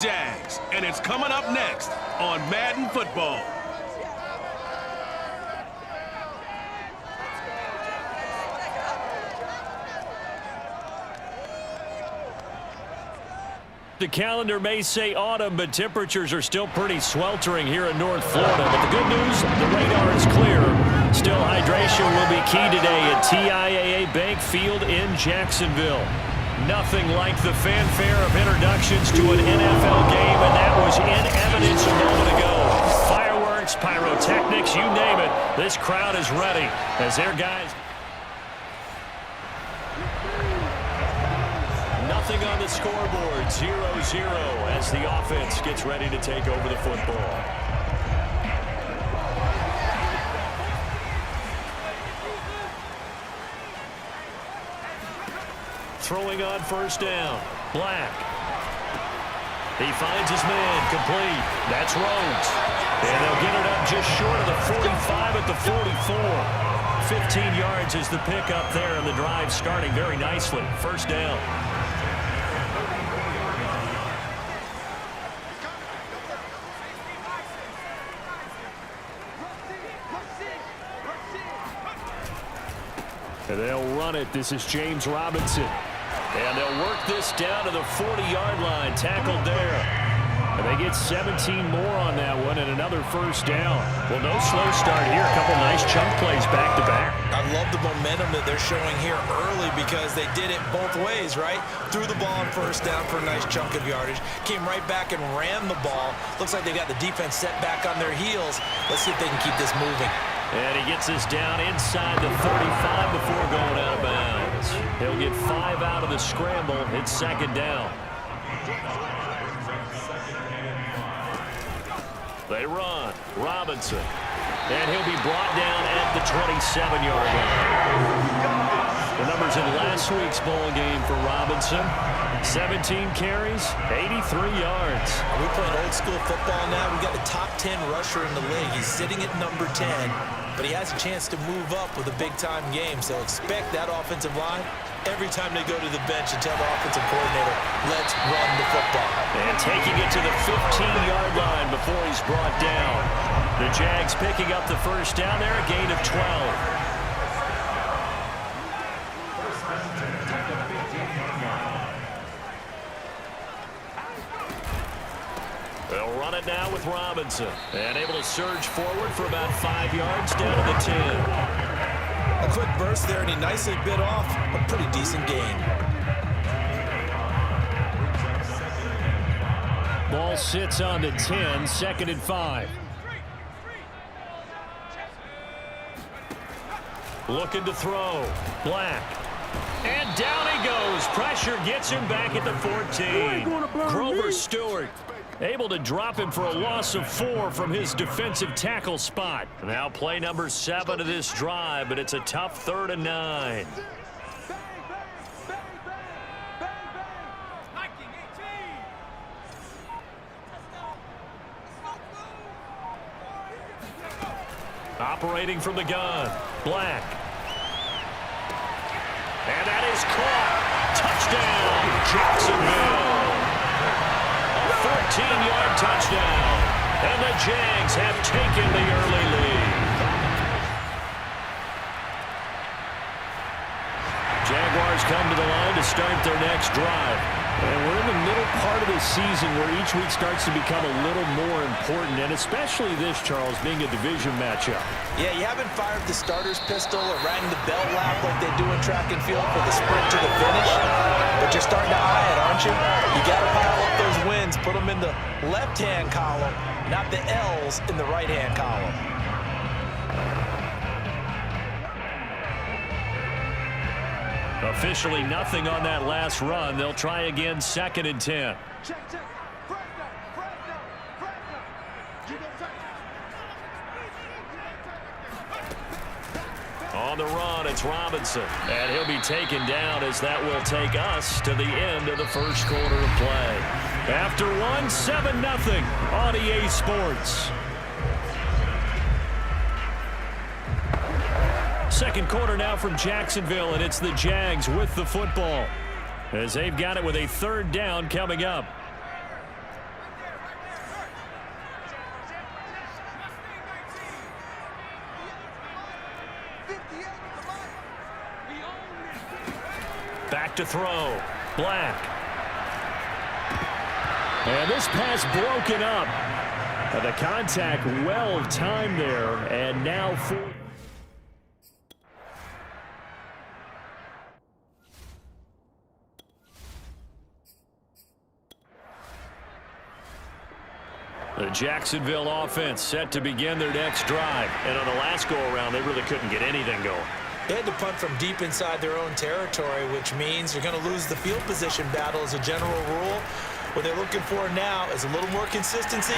Jags, and it's coming up next on Madden Football. The calendar may say autumn, but temperatures are still pretty sweltering here in North Florida. But the good news, the radar is clear. Still, hydration will be key today at TIAA Bank Field in Jacksonville. Nothing like the fanfare of introductions to an NFL game, and that was in evidence a moment ago. Fireworks, pyrotechnics, you name it. This crowd is ready as their guys... Nothing on the scoreboard, 0-0 as the offense gets ready to take over the football. Throwing on first down, Black. He finds his man, complete. That's Rhodes. And they'll get it up just short of the 45 at the 44. 15 yards is the pickup there, and the drive starting very nicely. First down. And they'll run it. This is James Robinson. And they'll work this down to the 40-yard line. Tackled there. And they get 17 more on that one and another first down. Well, no slow start here. A couple nice chunk plays back-to-back. I love the momentum that they're showing here early because they did it both ways, right? Threw the ball on first down for a nice chunk of yardage. Came right back and ran the ball. Looks like they got the defense set back on their heels. Let's see if they can keep this moving. And he gets this down inside the 35 before going out of bounds. He'll get 5 out of the scramble. It's second down. They run. Robinson. And he'll be brought down at the 27-yard line. The numbers in last week's ball game for Robinson. 17 carries, 83 yards. Are we playing old school football now? We got the top 10 rusher in the league. He's sitting at number 10, but he has a chance to move up with a big-time game. So expect that offensive line every time they go to the bench and tell the offensive coordinator, let's run the football. And taking it to the 15-yard line before he's brought down. The Jags picking up the first down there, a gain of 12. They'll run it now with Robinson. And able to surge forward for about 5 yards down to the 10. A quick burst there, and he nicely bit off a pretty decent gain. Ball sits on the 10, second and 5. Looking to throw. Black. And down he goes. Pressure gets him back at the 14. Grover Stewart able to drop him for a loss of 4 from his defensive tackle spot. Now play number 7 of this drive, but it's a tough 3rd and 9. Operating from the gun, Black. And that is caught. Touchdown, Jacksonville. 14-yard touchdown, and the Jags have taken the early lead. Jaguars come to the line to start their next drive. And we're in the middle part of the season where each week starts to become a little more important, and especially this, Charles, being a division matchup. Yeah, you haven't fired the starter's pistol or rang the bell lap like they do in track and field for the sprint to the finish, but you're starting to eye it, aren't you? You got to pile up those wins, put them in the left-hand column, not the L's in the right-hand column. Officially nothing on that last run. They'll try again, second and 10. On the run, it's Robinson. And he'll be taken down as that will take us to the end of the first quarter of play. After one, 7-0 on EA Sports. Second quarter now from Jacksonville, and it's the Jags with the football as they've got it with a 3rd down coming up. Back to throw. Black. And this pass broken up. The contact well timed there. And now for... The Jacksonville offense set to begin their next drive. And on the last go-around, they really couldn't get anything going. They had to punt from deep inside their own territory, which means you're going to lose the field position battle as a general rule. What they're looking for now is a little more consistency,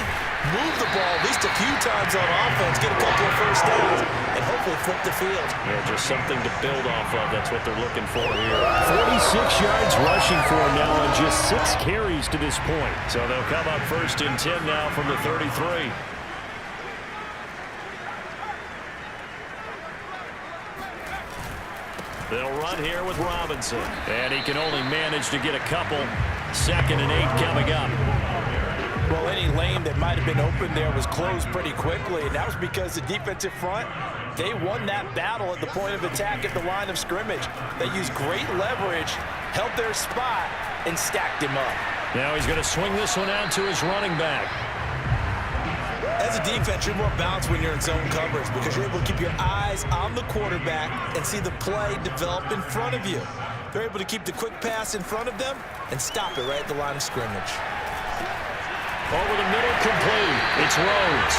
move the ball at least a few times on offense, get a couple of first downs, and hopefully flip the field. Yeah, just something to build off of. That's what they're looking for here. 46 yards rushing for him now on just 6 carries to this point. So they'll come up 1st and 10 now from the 33. They'll run here with Robinson. And he can only manage to get a couple. 2nd and 8 coming up. Well, any lane that might have been open there was closed pretty quickly, and that was because the defensive front, they won that battle at the point of attack at the line of scrimmage. They used great leverage, held their spot, and stacked him up. Now he's going to swing this one out to his running back. As a defense, you're more balanced when you're in zone coverage because you're able to keep your eyes on the quarterback and see the play develop in front of you. They're able to keep the quick pass in front of them and stop it right at the line of scrimmage. Over the middle, complete. It's Rhodes.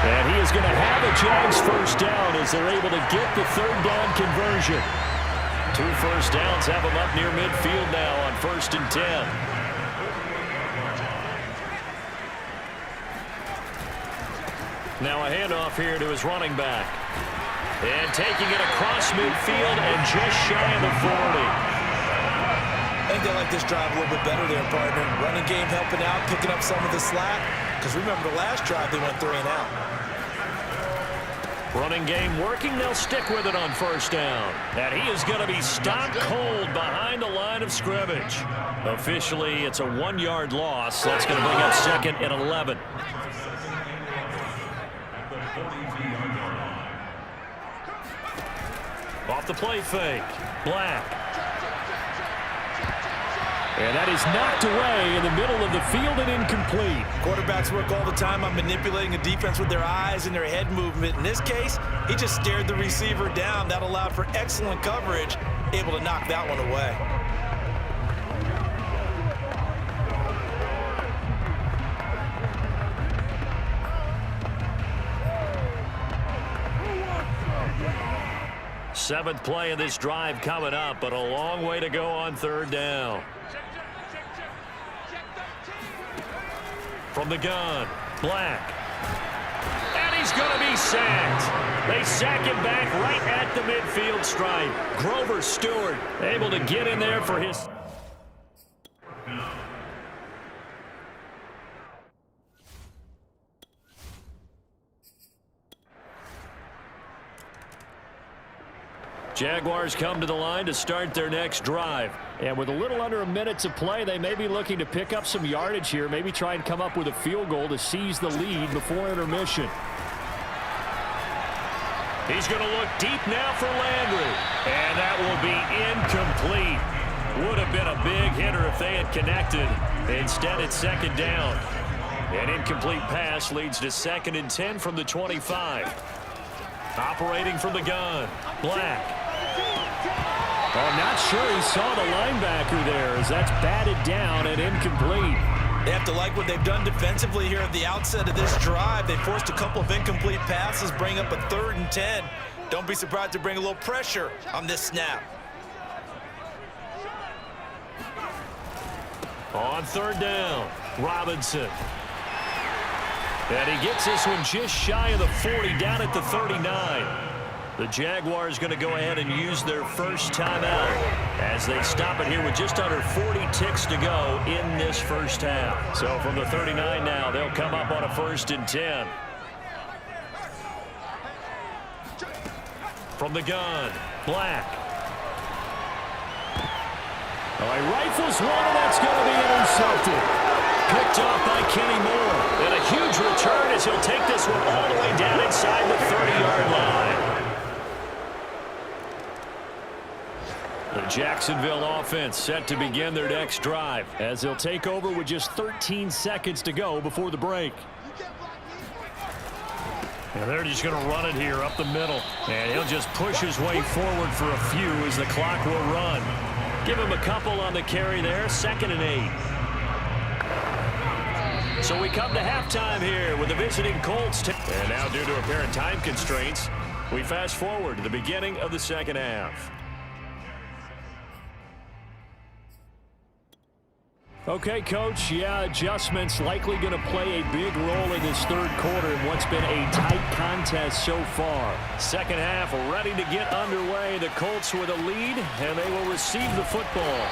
And he is going to have a Jags first down as they're able to get the 3rd down conversion. 2 first downs have them up near midfield now on 1st and 10. Now a handoff here to his running back. And taking it across midfield and just shy of the 40. I think they like this drive a little bit better there, partner. Running game helping out, picking up some of the slack. Because remember the last drive, they went 3 and out. Running game working. They'll stick with it on 1st down. And he is going to be stopped cold behind the line of scrimmage. Officially, it's a 1-yard loss. That's going to bring up 2nd and 11. Off the play fake. Black. And that is knocked away in the middle of the field and incomplete. Quarterbacks work all the time on manipulating a defense with their eyes and their head movement. In this case, he just stared the receiver down. That allowed for excellent coverage, able to knock that one away. Seventh play of this drive coming up, but a long way to go on 3rd down. From the gun, Black. And he's going to be sacked. They sack him back right at the midfield stripe. Grover Stewart able to get in there for his... Jaguars come to the line to start their next drive. And with a little under a minute to play, they may be looking to pick up some yardage here, maybe try and come up with a field goal to seize the lead before intermission. He's going to look deep now for Landry. And that will be incomplete. Would have been a big hitter if they had connected. Instead, it's 2nd down. An incomplete pass leads to 2nd and 10 from the 25. Operating from the gun, Black. Oh, not sure he saw the linebacker there as that's batted down and incomplete. They have to like what they've done defensively here at the outset of this drive. They forced a couple of incomplete passes, bring up a 3rd and 10. Don't be surprised to bring a little pressure on this snap. On 3rd down, Robinson. And he gets this one just shy of the 40, down at the 39. The Jaguars going to go ahead and use their first timeout as they stop it here with just under 40 ticks to go in this first half. So from the 39 now, they'll come up on a 1st and 10. From the gun, Black. Oh, he rifles one, and that's going to be intercepted. Picked off by Kenny Moore. And a huge return as he'll take this one all the way down inside the 30-yard line. The Jacksonville offense set to begin their next drive as they'll take over with just 13 seconds to go before the break. And they're just going to run it here up the middle. And he'll just push his way forward for a few as the clock will run. Give him a couple on the carry there, 2nd and 8. So we come to halftime here with the visiting Colts. And now due to apparent time constraints, we fast forward to the beginning of the second half. Okay, Coach, yeah, adjustments likely going to play a big role in this third quarter in what's been a tight contest so far. Second half ready to get underway. The Colts with a lead, and they will receive the football.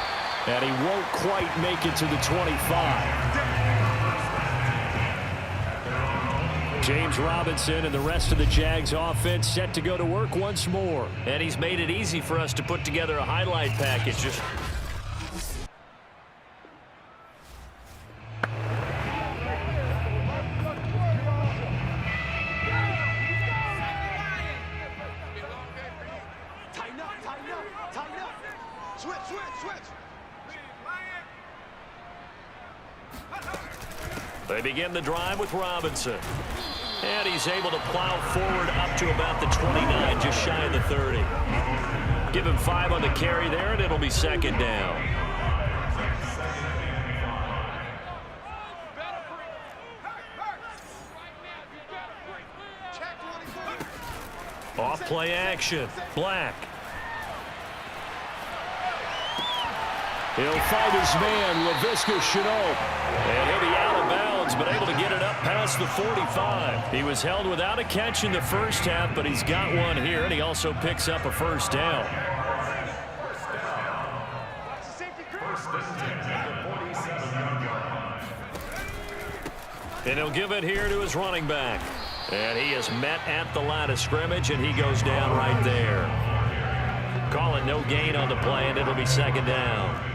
And he won't quite make it to the 25. James Robinson and the rest of the Jags offense set to go to work once more. And he's made it easy for us to put together a highlight package. They begin the drive with Robinson. And he's able to plow forward up to about the 29, just shy of the 30. Give him 5 on the carry there, and it'll be 2nd down. Off play action. Black. He'll find his man, LaVisca Chenault. And he'll be out of bounds, but able to get it up past the 45. He was held without a catch in the first half, but he's got one here, and he also picks up a first down. And he'll give it here to his running back. And he is met at the line of scrimmage, and he goes down right there. Call it no gain on the play, and it'll be 2nd down.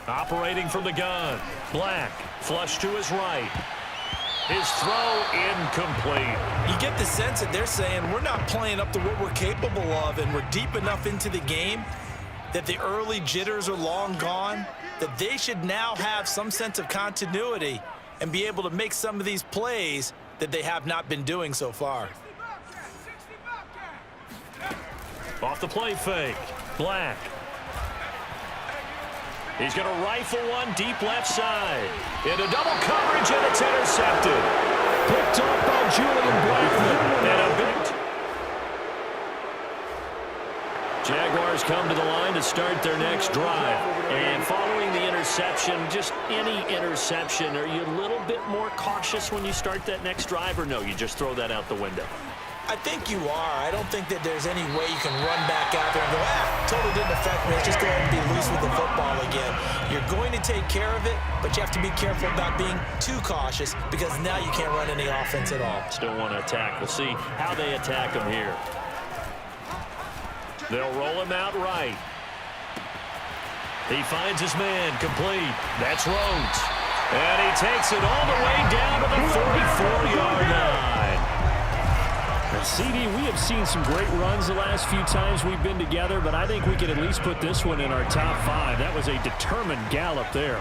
Operating from the gun. Black. Flush to his right. His throw incomplete. You get the sense that they're saying we're not playing up to what we're capable of, and we're deep enough into the game that the early jitters are long gone, that they should now have some sense of continuity and be able to make some of these plays that they have not been doing so far. Off the play fake. Black. He's going to rifle one deep left side. Into double coverage, and it's intercepted. Picked up by Julian Blackman. And a big... Jaguars come to the line to start their next drive. And following the interception, just any interception, are you a little bit more cautious when you start that next drive, or no, you just throw that out the window? I think you are. I don't think that there's any way you can run back out there and go, totally didn't affect me. Let's just go ahead and be loose with the football again. You're going to take care of it, but you have to be careful about being too cautious because now you can't run any offense at all. Still want to attack. We'll see how they attack him here. They'll roll him out right. He finds his man complete. That's Rhodes. And he takes it all the way down to the 44-yard line. CD, we have seen some great runs the last few times we've been together, but I think we can at least put this one in our top 5. That was a determined gallop there.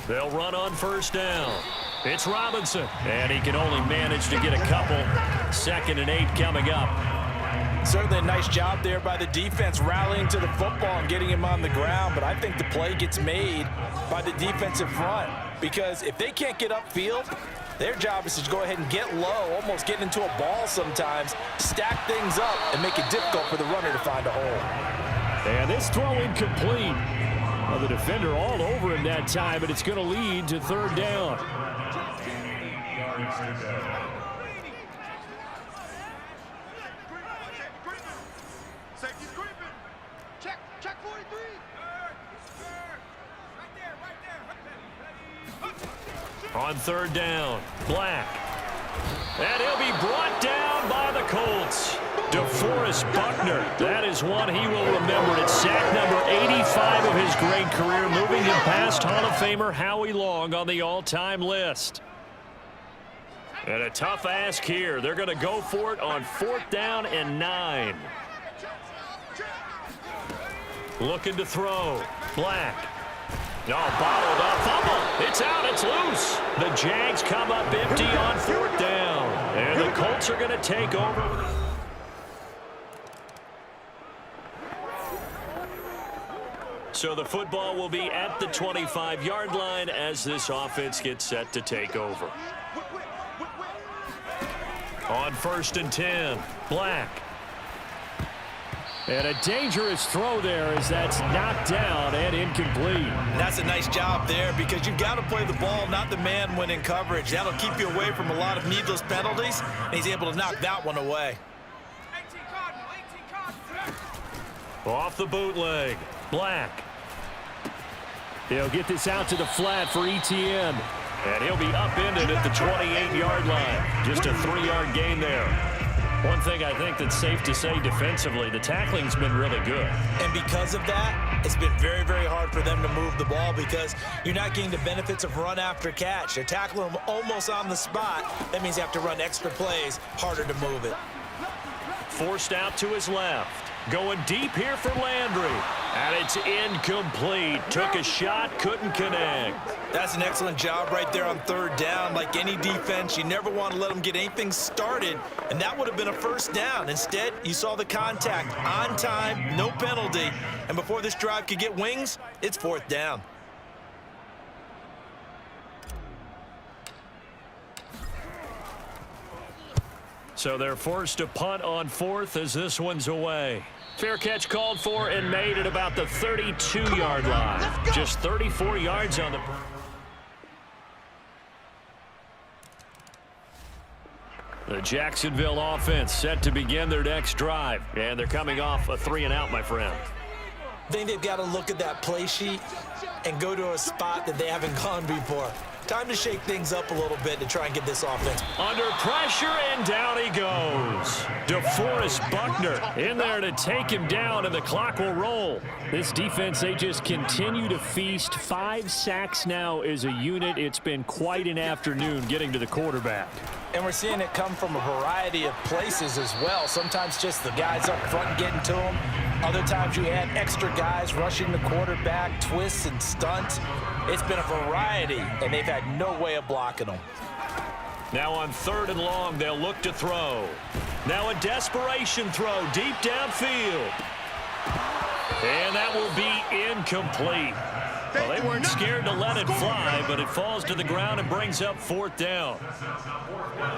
They'll run on first down. It's Robinson, and he can only manage to get a couple. 2nd and 8 coming up. Certainly a nice job there by the defense rallying to the football and getting him on the ground, but I think the play gets made by the defensive front because if they can't get upfield, their job is to go ahead and get low, almost get into a ball sometimes, stack things up, and make it difficult for the runner to find a hole. And this throw incomplete. Well, the defender all over him that time, but it's going to lead to 3rd down. On 3rd down, Black. And he'll be brought down by the Colts. DeForest Buckner. That is one he will remember. It's sack number 85 of his great career, moving him past Hall of Famer Howie Long on the all-time list. And a tough ask here. They're going to go for it on 4th down and 9. Looking to throw. Black. No, bottled up. Fumble. It's out. It's loose. The Jags come up empty on 4th down. And the Colts are going to take over. So the football will be at the 25-yard line as this offense gets set to take over. On 1st and 10, Black. And a dangerous throw there as that's knocked down and incomplete. That's a nice job there because you've got to play the ball, not the man when in coverage. That'll keep you away from a lot of needless penalties, and he's able to knock that one away. Off the bootleg, Black. He'll get this out to the flat for Etienne. And he'll be upended at the 28-yard line. Just a 3-yard gain there. One thing I think that's safe to say defensively, the tackling's been really good. And because of that, it's been very, very hard for them to move the ball because you're not getting the benefits of run after catch. They're tackling them almost on the spot. That means you have to run extra plays, harder to move it. Forced out to his left. Going deep here for Landry. And it's incomplete. Took a shot, couldn't connect. That's an excellent job right there on 3rd down. Like any defense, you never want to let them get anything started, and that would have been a 1st down. Instead, you saw the contact on time, no penalty, and before this drive could get wings, it's 4th down. So they're forced to punt on 4th as this one's away. Fair catch called for and made at about the 32-yard line. Just 34 yards on the... The Jacksonville offense set to begin their next drive. And they're coming off a 3-and-out, my friend. I think they've got to look at that play sheet and go to a spot that they haven't gone before. Time to shake things up a little bit to try and get this offense. Under pressure, and down he goes. DeForest Buckner in there to take him down, and the clock will roll. This defense, they just continue to feast. 5 sacks now as a unit. It's been quite an afternoon getting to the quarterback. And we're seeing it come from a variety of places as well. Sometimes just the guys up front getting to them. Other times you add extra guys rushing the quarterback, twists and stunts. It's been a variety, and they've had no way of blocking them. Now on 3rd and long, they'll look to throw. Now a desperation throw deep downfield. And that will be incomplete. Well, they weren't scared to let it fly, but it falls to the ground and brings up 4th down.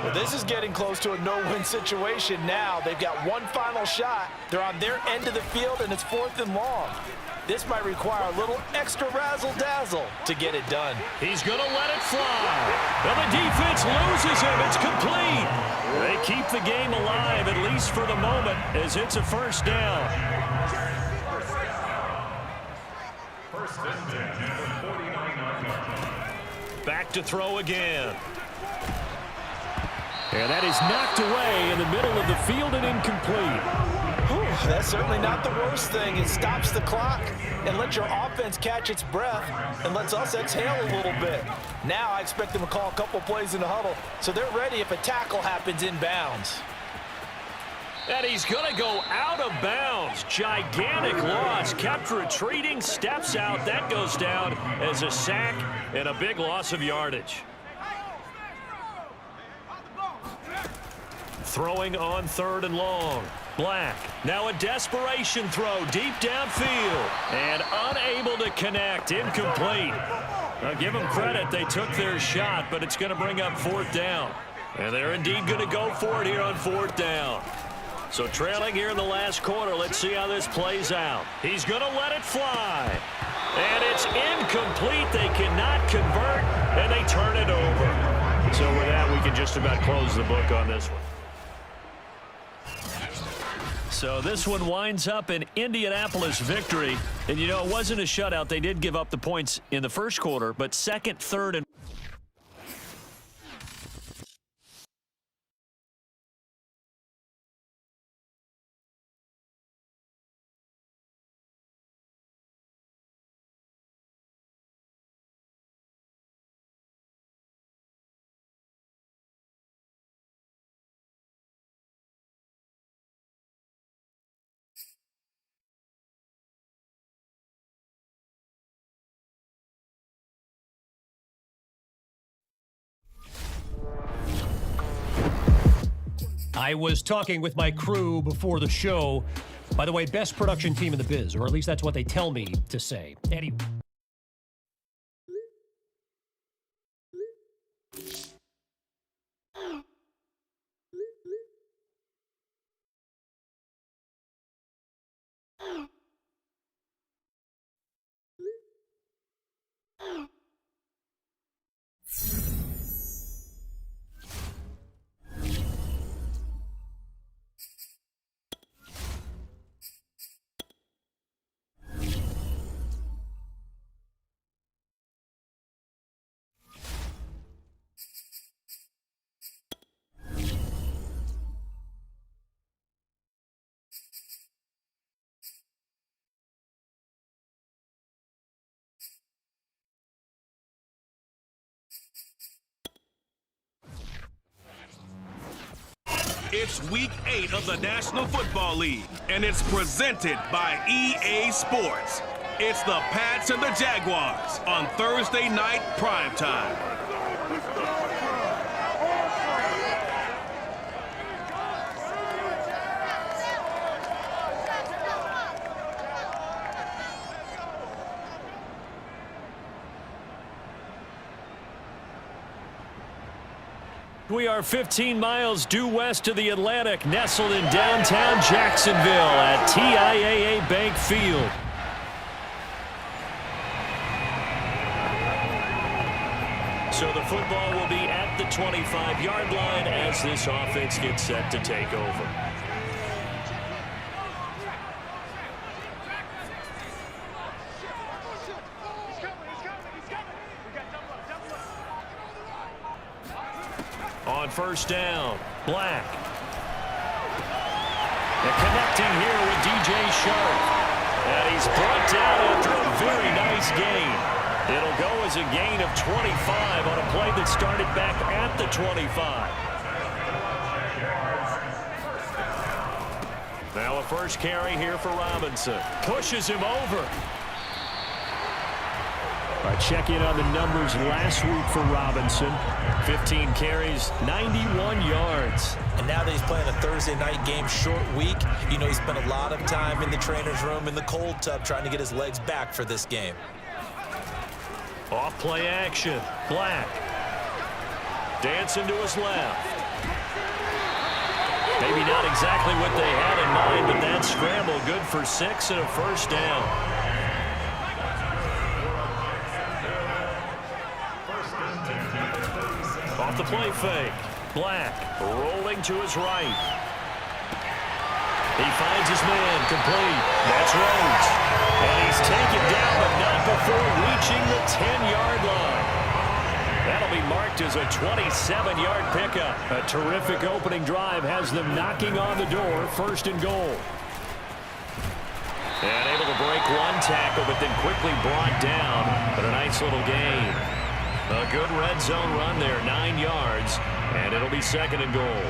Well, this is getting close to a no-win situation now. They've got one final shot. They're on their end of the field, and it's 4th and long. This might require a little extra razzle-dazzle to get it done. He's going to let it fly. Well, the defense loses him. It's complete. They keep the game alive, at least for the moment, as it's a 1st down. Back to throw again. And that is knocked away in the middle of the field and incomplete. Whew, that's certainly not the worst thing. It stops the clock and lets your offense catch its breath and lets us exhale a little bit. Now I expect them to call a couple plays in the huddle so they're ready if a tackle happens inbounds. And he's going to go out of bounds. Gigantic loss. Kept retreating, steps out. That goes down as a sack and a big loss of yardage. Throwing on 3rd and long. Black. Now a desperation throw deep downfield. And unable to connect. Incomplete. Now give them credit. They took their shot, but it's going to bring up 4th down. And they're indeed going to go for it here on 4th down. So trailing here in the last quarter, let's see how this plays out. He's going to let it fly. And it's incomplete. They cannot convert, and they turn it over. So with that, we can just about close the book on this one. So this one winds up an Indianapolis victory. And, you know, it wasn't a shutout. They did give up the points in the first quarter, but 2nd, 3rd, and I was talking with my crew before the show. By the way, best production team in the biz, or at least that's what they tell me to say. Anyway. It's week 8 of the National Football League, and it's presented by EA Sports. It's the Pats and the Jaguars on Thursday night primetime. We are 15 miles due west of the Atlantic, nestled in downtown Jacksonville at TIAA Bank Field. So the football will be at the 25-yard line as this offense gets set to take over. On first down, Black. And connecting here with DJ Sharp. And he's brought down after a very nice gain. It'll go as a gain of 25 on a play that started back at the 25. Now a first carry here for Robinson. Pushes him over. All right, check in on the numbers last week for Robinson. 15 carries, 91 yards. And now that he's playing a Thursday night game, short week, you know he spent a lot of time in the trainer's room in the cold tub trying to get his legs back for this game. Off play action. Black. Dancing to his left. Maybe not exactly what they had in mind, but that scramble good for 6 and a first down. Off the play fake. Black rolling to his right. He finds his man complete. That's Rhodes. And he's taken down, but not before reaching the 10-yard line. That'll be marked as a 27-yard pickup. A terrific opening drive has them knocking on the door, first and goal. And able to break one tackle, but then quickly brought down. But a nice little gain. A good red zone run there, 9 yards, and it'll be second and goal.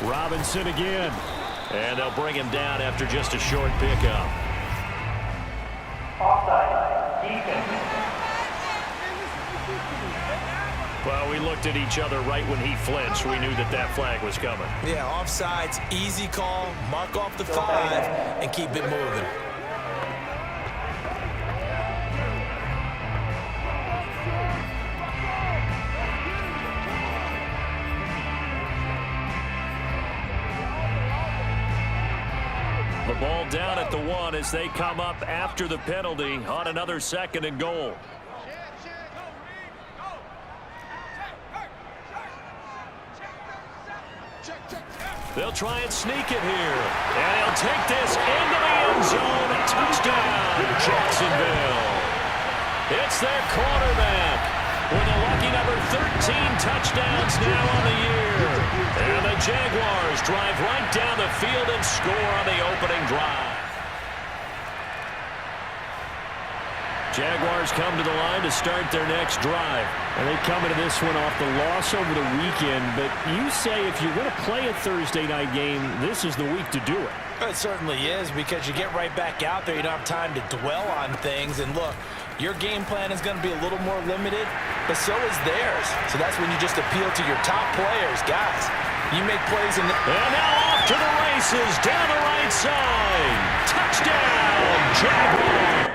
Robinson again, and they'll bring him down after just a short pickup. Offside, defense. Well, we looked at each other right when he flinched. We knew that that flag was coming. Yeah, offsides, easy call, mark off the 5, and keep it moving. The ball down at the 1 as they come up after the penalty on another second and goal. They'll try and sneak it here. And he'll take this into the end zone. A touchdown, Jacksonville. It's their quarterback with a lucky number 13 touchdowns now on the year. And the Jaguars drive right down the field and score on the opening drive. Jaguars come to the line to start their next drive. And they come into this one off the loss over the weekend. But you say if you're going to play a Thursday night game, this is the week to do it. It certainly is, because you get right back out there. You don't have time to dwell on things. And look, your game plan is going to be a little more limited, but so is theirs. So that's when you just appeal to your top players. Guys, you make plays in the... And now off to the races, down the right side. Touchdown, Jaguars.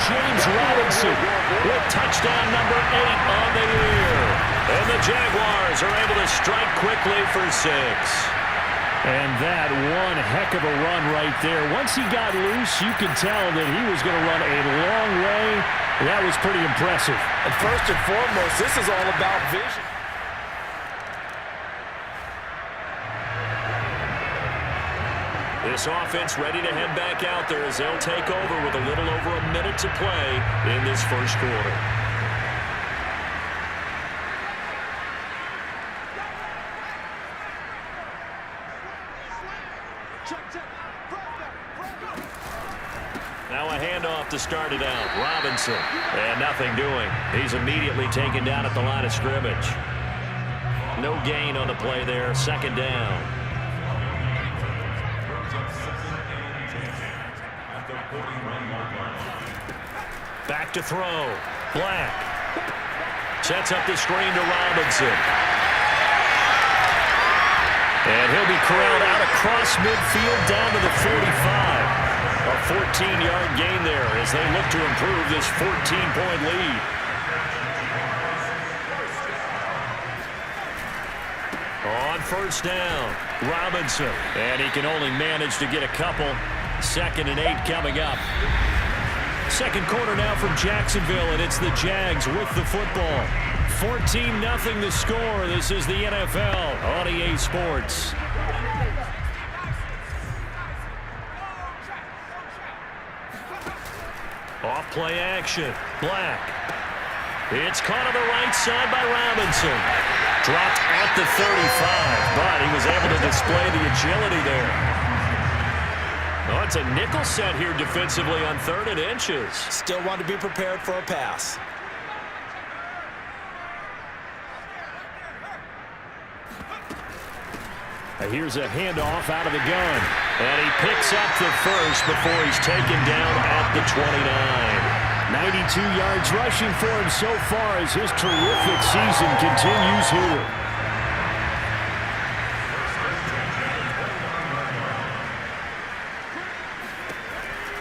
James Robinson with touchdown number 8 on the year. And the Jaguars are able to strike quickly for 6. And that one heck of a run right there. Once he got loose, you could tell that he was going to run a long way. That was pretty impressive. And first and foremost, this is all about vision. This offense ready to head back out there as they'll take over with a little over a minute to play in this first quarter. Now a handoff to start it out. Robinson. And nothing doing. He's immediately taken down at the line of scrimmage. No gain on the play there. Second down. Back to throw. Black. Sets up the screen to Robinson. And he'll be corralled out across midfield down to the 45. A 14-yard gain there as they look to improve this 14-point lead. On first down, Robinson. And he can only manage to get a couple. 2nd and 8 coming up. Second quarter now from Jacksonville, and it's the Jags with the football. 14-0 the score. This is the NFL on EA Sports. Off play action. Black. It's caught on the right side by Robinson. Dropped at the 35, but he was able to display the agility there. Oh, it's a nickel set here defensively on 3rd and inches. Still want to be prepared for a pass. Here's a handoff out of the gun. And he picks up the first before he's taken down at the 29. 92 yards rushing for him so far as his terrific season continues here.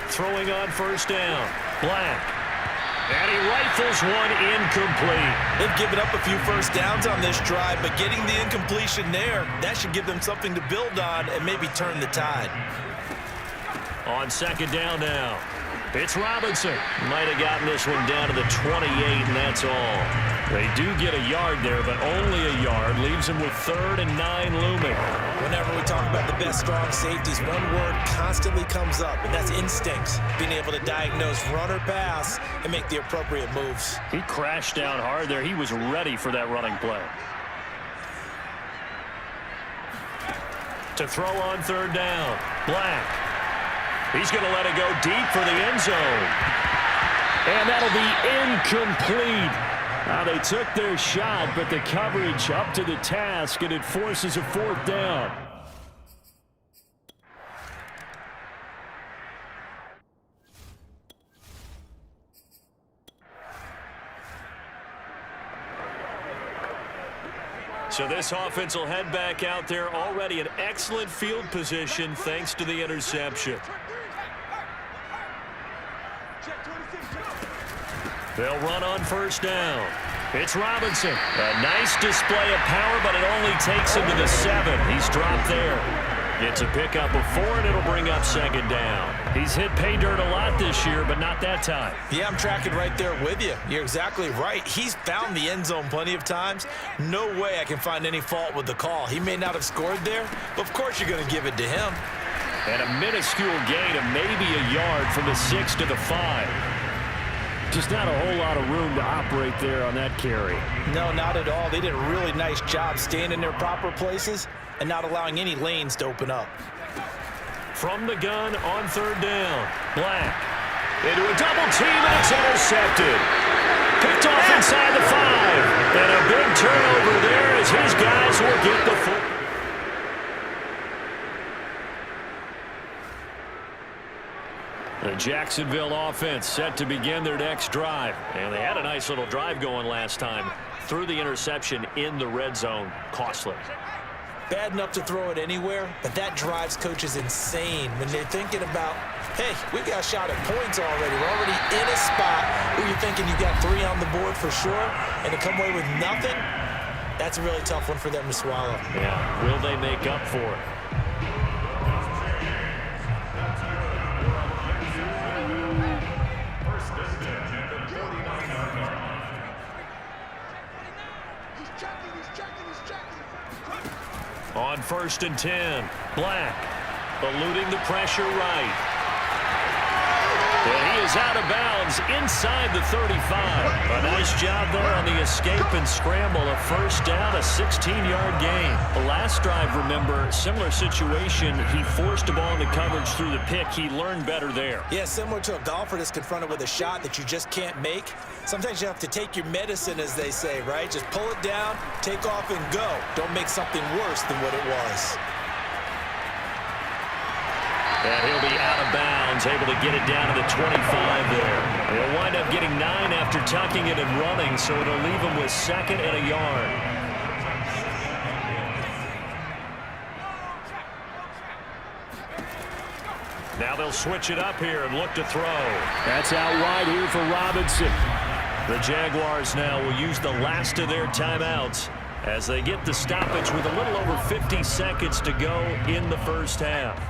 Throwing on first down. Black. And he rifles one incomplete. They've given up a few first downs on this drive, but getting the incompletion there, that should give them something to build on and maybe turn the tide. On second down now. It's Robinson. Might have gotten this one down to the 28, and that's all. They do get a yard there, but only a yard. Leaves them with 3rd and 9 looming. Whenever we talk about the best strong safeties, one word constantly comes up, and that's instinct. Being able to diagnose run or pass and make the appropriate moves. He crashed down hard there. He was ready for that running play. To throw on 3rd down. Black. He's going to let it go deep for the end zone. And that'll be incomplete. Now they took their shot, but the coverage up to the task, and it forces a 4th down. So this offense will head back out there, already in excellent field position thanks to the interception. They'll run on first down. It's Robinson. A nice display of power, but it only takes him to the 7. He's dropped there. Gets a pickup of 4, and it'll bring up second down. He's hit pay dirt a lot this year, but not that time. Yeah, I'm tracking right there with you. You're exactly right. He's found the end zone plenty of times. No way I can find any fault with the call. He may not have scored there, but of course you're going to give it to him. And a minuscule gain of maybe a yard from the 6 to the 5. Just not a whole lot of room to operate there on that carry. No, not at all. They did a really nice job staying in their proper places and not allowing any lanes to open up. From the gun on third down. Black. Into a double team, and it's intercepted. Picked off inside the 5. And a big turnover there as his guys will get the football. The Jacksonville offense set to begin their next drive. And they had a nice little drive going last time. Threw the interception in the red zone. Costly. Bad enough to throw it anywhere, but that drives coaches insane when they're thinking about, hey, we got a shot at points already. We're already in a spot where you're thinking you got 3 on the board for sure, and to come away with nothing, that's a really tough one for them to swallow. Yeah, will they make up for it? On 1st and 10, Black eluding the pressure right. And he is out of bounds inside the 35. A nice job there on the escape and scramble. A first down, a 16-yard gain. The last drive, remember, similar situation. He forced the ball into coverage through the pick. He learned better there. Yeah, similar to a golfer that's confronted with a shot that you just can't make. Sometimes you have to take your medicine, as they say, right? Just pull it down, take off, and go. Don't make something worse than what it was. And he'll be out of bounds, able to get it down to the 25 there. He'll wind up getting 9 after tucking it and running, so it'll leave him with 2nd and a yard. Now they'll switch it up here and look to throw. That's out wide here for Robinson. The Jaguars now will use the last of their timeouts as they get the stoppage with a little over 50 seconds to go in the first half.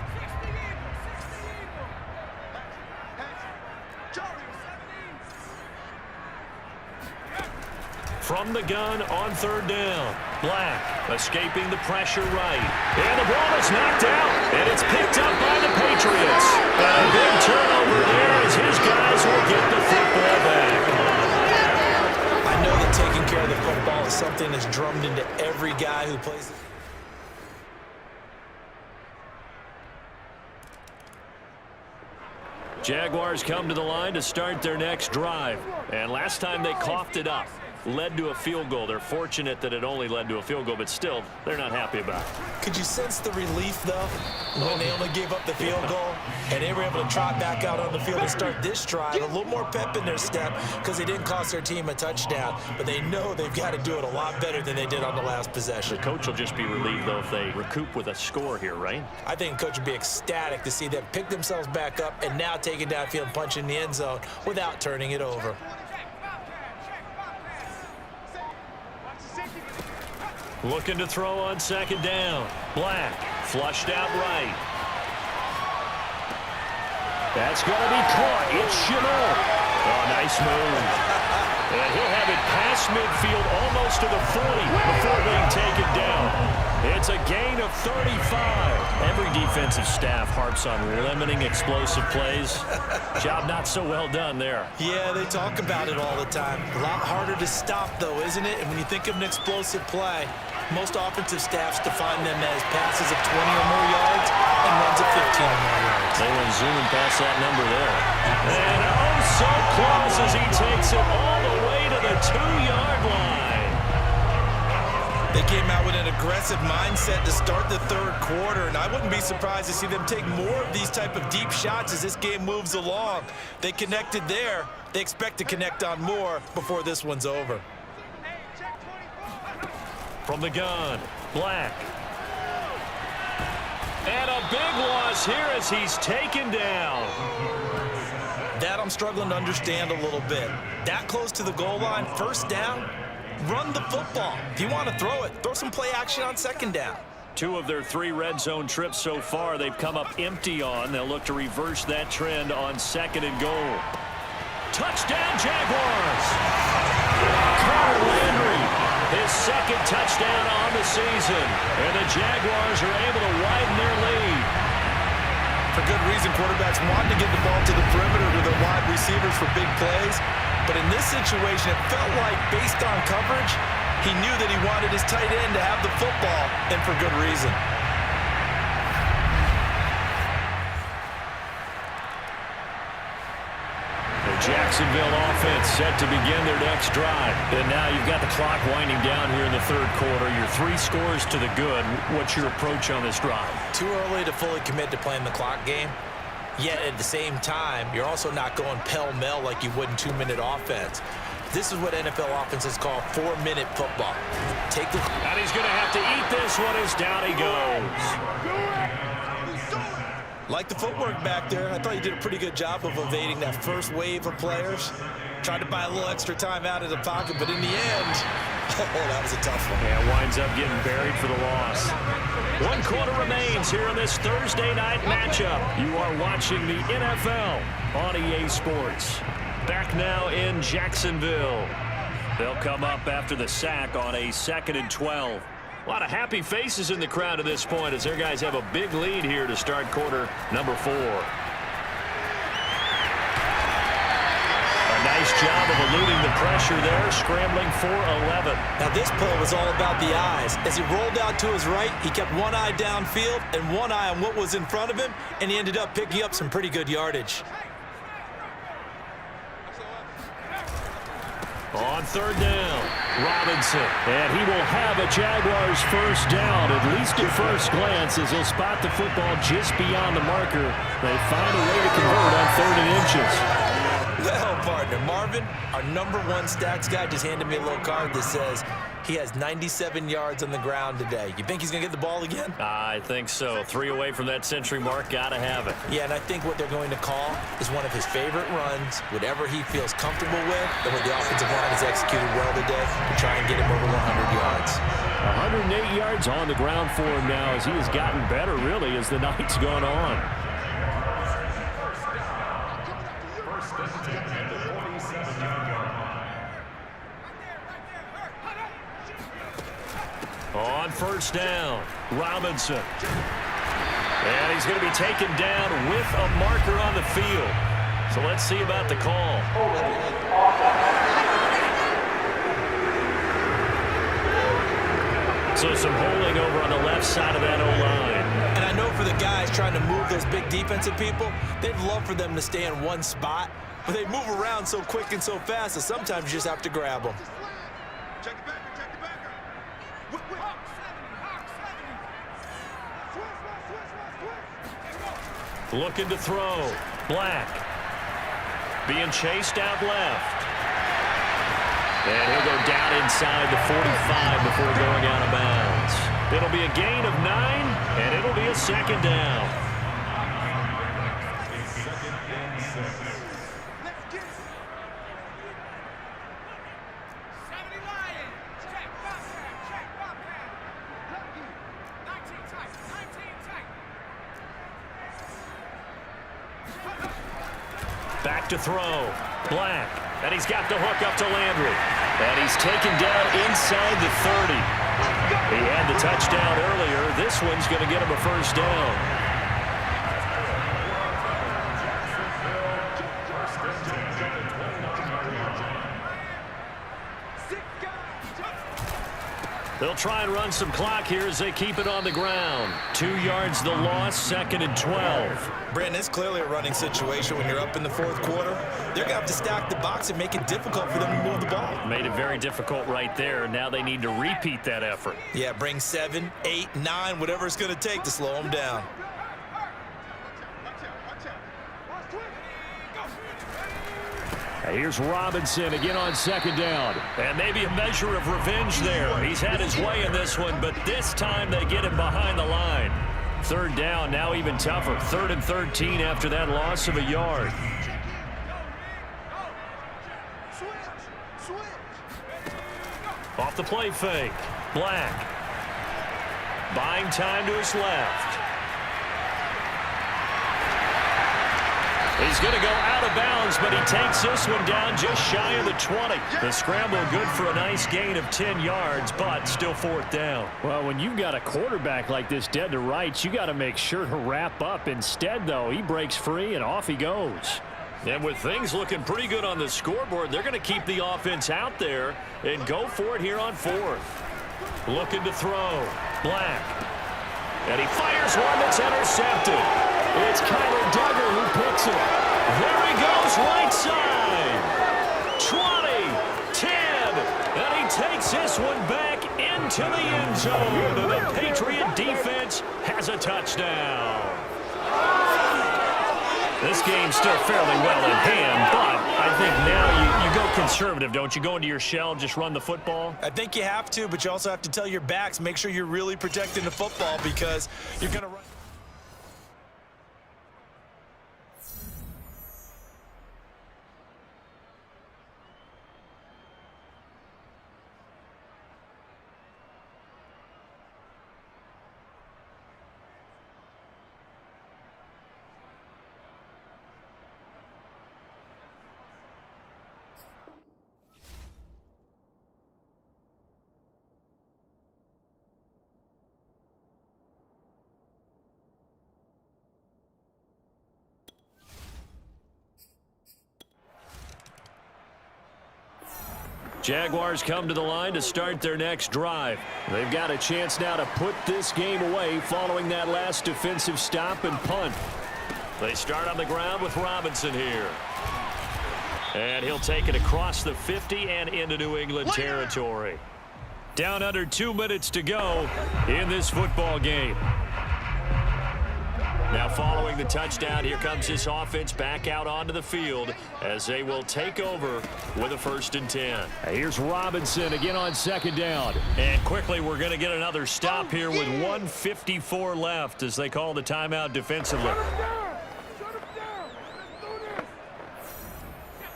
From the gun on 3rd down. Black escaping the pressure right. And the ball is knocked out. And it's picked up by the Patriots. And a big turnover there as his guys will get the football back. I know that taking care of the football is something that's drummed into every guy who plays it. Jaguars come to the line to start their next drive. And last time they coughed it up. Led to a field goal. They're fortunate that it only led to a field goal, but still, they're not happy about it. Could you sense the relief, though, when they only gave up the field goal and they were able to trot back out on the field and start this drive? A little more pep in their step because they didn't cost their team a touchdown, but they know they've got to do it a lot better than they did on the last possession. The coach will just be relieved, though, if they recoup with a score here, right? I think the coach would be ecstatic to see them pick themselves back up and now take it downfield and punch in the end zone without turning it over. Looking to throw on 2nd down. Black flushed out right. That's going to be caught. It's Chanel. Oh, nice move. And he'll have it past midfield almost to the 40 before being taken down. It's a gain of 35. Every defensive staff harps on limiting explosive plays. Job not so well done there. Yeah, they talk about it all the time. A lot harder to stop, though, isn't it? And when you think of an explosive play, most offensive staffs define them as passes of 20 or more yards and runs of 15 or more yards. They went zooming past that number there. And oh, so close as he takes it all the way to the 2-yard line. They came out with an aggressive mindset to start the 3rd quarter, and I wouldn't be surprised to see them take more of these type of deep shots as this game moves along. They connected there. They expect to connect on more before this one's over. From the gun, Black. And a big loss here as he's taken down. That I'm struggling to understand a little bit. That close to the goal line, 1st down, run the football. If you want to throw it, throw some play action on 2nd down. 2 of their 3 red zone trips so far, they've come up empty on. They'll look to reverse that trend on 2nd and goal. Touchdown, Jaguars! Carter Landry, his 2nd touchdown on the season. And the Jaguars are able to widen their lead. For good reason, quarterbacks want to get the ball to the perimeter to their wide receivers for big plays. But in this situation, it felt like, based on coverage, he knew that he wanted his tight end to have the football, and for good reason. Jacksonville offense set to begin their next drive. And now you've got the clock winding down here in the third quarter. You're 3 scores to the good. What's your approach on this drive? Too early to fully commit to playing the clock game. Yet at the same time, you're also not going pell-mell like you would in 2-minute offense. This is what NFL offenses call 4-minute football. And he's going to have to eat this one as down he goes. Like the footwork back there, I thought he did a pretty good job of evading that first wave of players. Tried to buy a little extra time out of the pocket, but in the end, oh, that was a tough one. Yeah, winds up getting buried for the loss. 1 quarter remains here on this Thursday night matchup. You are watching the NFL on EA Sports. Back now in Jacksonville. They'll come up after the sack on a 2nd and 12. A lot of happy faces in the crowd at this point as their guys have a big lead here to start quarter number 4. A nice job of eluding the pressure there, scrambling for 11. Now this play was all about the eyes. As he rolled out to his right, he kept one eye downfield and one eye on what was in front of him, and he ended up picking up some pretty good yardage. On 3rd down, Robinson. And he will have a Jaguars first down, at least at first glance, as he'll spot the football just beyond the marker. They find a way to convert on 3rd and inches. Well, partner, Marvin, our #1 stats guy just handed me a little card that says he has 97 yards on the ground today. You think he's going to get the ball again? I think so. 3 away from that century mark. Got to have it. Yeah, and I think what they're going to call is one of his favorite runs, whatever he feels comfortable with, and what the offensive line has executed well today to try and get him over 100 yards. 108 yards on the ground for him now as he has gotten better, really, as the night's gone on. On 1st down, Robinson. And he's going to be taken down with a marker on the field. So let's see about the call. So some holding over on the left side of that O-line. And I know for the guys trying to move those big defensive people, they'd love for them to stay in one spot, but they move around so quick and so fast that sometimes you just have to grab them. Looking to throw. Black. Being chased out left. And he'll go down inside the 45 before going out of bounds. It'll be a gain of 9, and it'll be a 2nd down. Back to throw. Black. And he's got the hook up to Landry. And he's taken down inside the 30. He had the touchdown earlier. This one's going to get him a first down. They'll try and run some clock here as they keep it on the ground. 2 yards the loss, 2nd and 12. Brandon, it's clearly a running situation when you're up in the 4th quarter. They're going to have to stack the box and make it difficult for them to move the ball. Made it very difficult right there. Now they need to repeat that effort. Yeah, bring 7, 8, 9, whatever it's going to take to slow them down. Here's Robinson again on 2nd down. And maybe a measure of revenge there. He's had his way in this one, but this time they get him behind the line. 3rd down, now even tougher. 3rd and 13 after that loss of a yard. Off the play fake. Black. Buying time to his left. He's going to go out of bounds, but he takes this one down just shy of the 20. The scramble good for a nice gain of 10 yards, but still 4th down. Well, when you've got a quarterback like this dead to rights, you got to make sure to wrap up. Instead, though, he breaks free and off he goes. And with things looking pretty good on the scoreboard, they're going to keep the offense out there and go for it here on 4th. Looking to throw. Black. And he fires one that's intercepted. It's Kyler Duggar who picks it. There he goes, right side. this one back into the end zone. The Patriot defense has a touchdown. This game's still fairly well in hand, but I think now you go conservative, don't you? Go into your shell, just run the football? I think you have to, but you also have to tell your backs, make sure you're really protecting the football because you're going to run. Jaguars come to the line to start their next drive. They've got a chance now to put this game away following that last defensive stop and punt. They start on the ground with Robinson here. And he'll take it across the 50 and into New England territory. Down under 2 minutes to go in this football game. Now following the touchdown, here comes this offense back out onto the field as they will take over with a 1st and 10. Here's Robinson again on 2nd down. And quickly we're going to get another stop here with 1:54 left as they call the timeout defensively.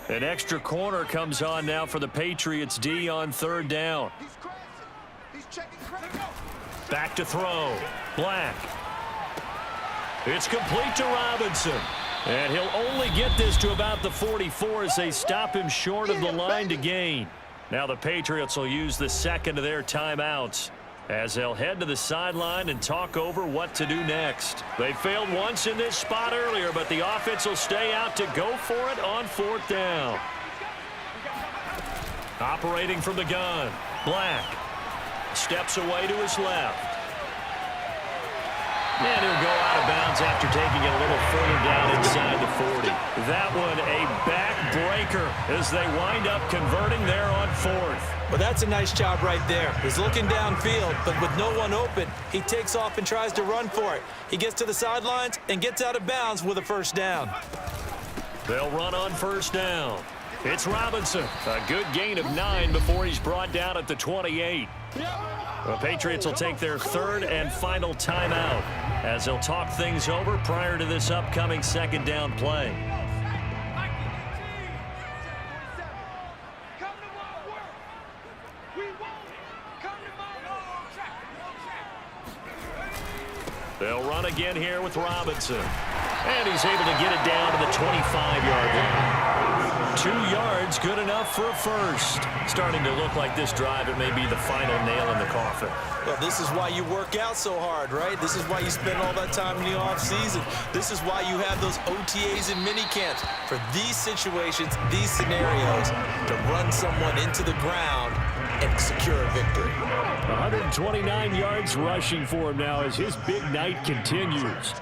An extra corner comes on now for the Patriots D on 3rd down. Back to throw. Black. It's complete to Robinson. And he'll only get this to about the 44 as they stop him short of the line to gain. Now the Patriots will use the 2nd of their timeouts as they'll head to the sideline and talk over what to do next. They failed once in this spot earlier, but the offense will stay out to go for it on 4th down. Operating from the gun, Black steps away to his left. And he'll go out of bounds after taking it a little further down inside the 40. That one a backbreaker as they wind up converting there on 4th. Well, that's a nice job right there. He's looking downfield, but with no one open, he takes off and tries to run for it. He gets to the sidelines and gets out of bounds with a 1st down. They'll run on 1st down. It's Robinson. A good gain of 9 before he's brought down at the 28. The Patriots will take their 3rd and final timeout as they'll talk things over prior to this upcoming 2nd down play. They'll run again here with Robinson. And he's able to get it down to the 25-yard line. 2 yards, good enough for a 1st. Starting to look like this drive, it may be the final nail in the coffin. Well, this is why you work out so hard, right? This is why you spend all that time in the offseason. This is why you have those OTAs and mini camps for these situations, these scenarios, to run someone into the ground and secure a victory. 129 yards rushing for him now as his big night continues.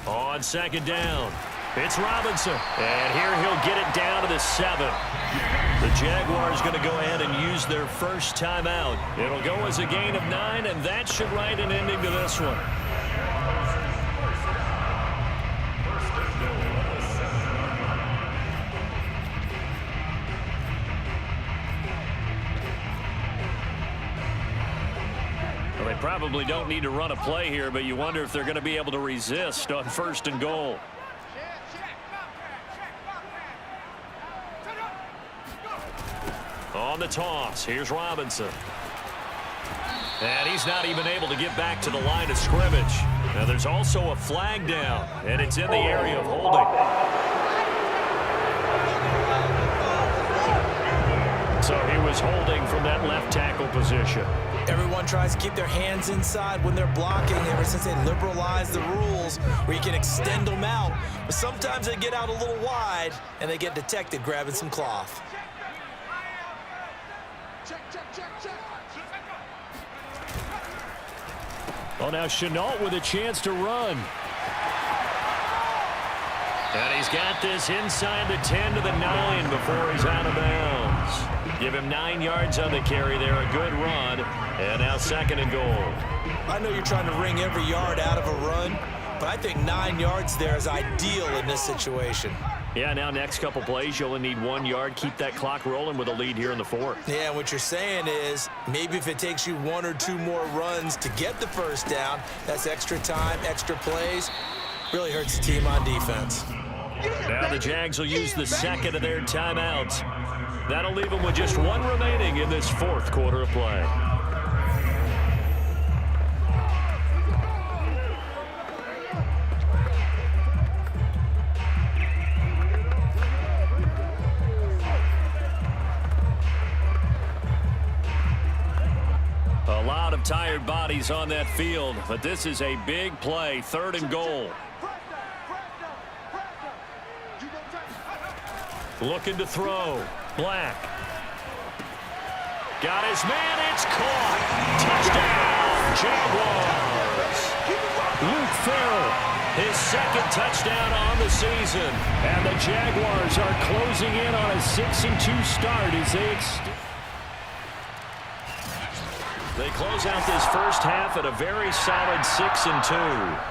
On 2nd down, it's Robinson. And here he'll get it down to the 7. The Jaguars going to go ahead and use their 1st timeout. It'll go as a gain of 9, and that should write an ending to this one. Well, they probably don't need to run a play here, but you wonder if they're going to be able to resist on 1st and goal. On the toss, here's Robinson. And he's not even able to get back to the line of scrimmage. Now there's also a flag down, and it's in the area of holding. So he was holding from that left tackle position. Everyone tries to keep their hands inside when they're blocking ever since they liberalized the rules where you can extend them out. But sometimes they get out a little wide, and they get detected grabbing some cloth. Oh, now Chenault with a chance to run. And he's got this inside the 10 to the 9 before he's out of bounds. Give him 9 yards on the carry there, a good run. And now 2nd and goal. I know you're trying to wring every yard out of a run, but I think 9 yards there is ideal in this situation. Yeah, now next couple plays, you only need 1 yard. Keep that clock rolling with a lead here in the 4th. Yeah, what you're saying is maybe if it takes you 1 or 2 more runs to get the first down, that's extra time, extra plays. Really hurts the team on defense. Now the Jags will use the 2nd of their timeouts. That'll leave them with just 1 remaining in this 4th quarter of play. A lot of tired bodies on that field, but this is a big play, 3rd and goal. Looking to throw. Black. Got his man. It's caught. Touchdown, Jaguars. Luke Farrell, his 2nd touchdown on the season. And the Jaguars are closing in on a 6-2 start as they close out this first half at a very solid 6-2.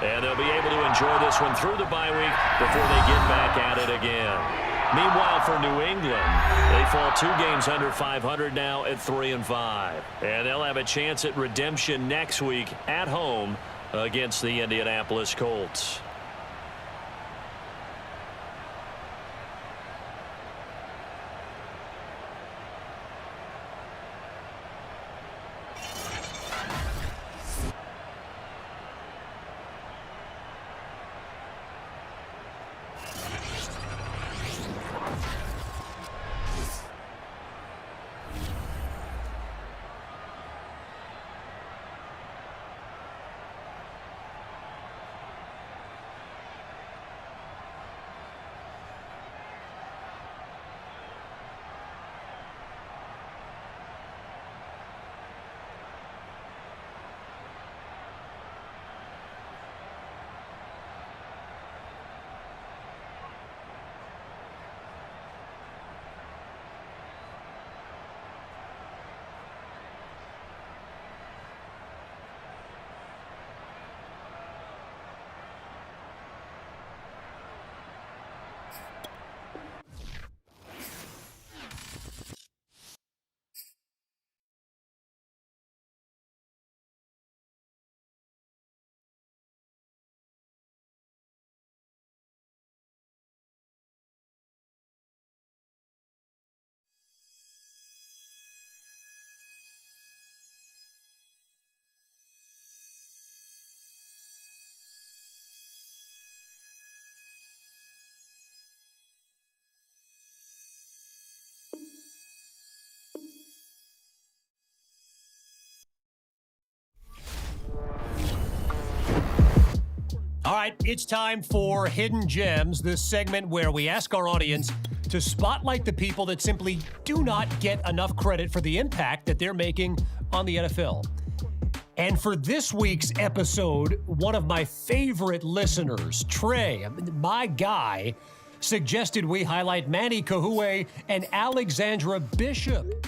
And they'll be able to enjoy this one through the bye week before they get back at it again. Meanwhile, for New England, they fall 2 games under 500 now at 3-5. And they'll have a chance at redemption next week at home against the Indianapolis Colts. All right, it's time for Hidden Gems, this segment where we ask our audience to spotlight the people that simply do not get enough credit for the impact that they're making on the NFL. And for this week's episode, one of my favorite listeners, Trey, my guy, suggested we highlight Manny Kahue and Alexandra Bishop.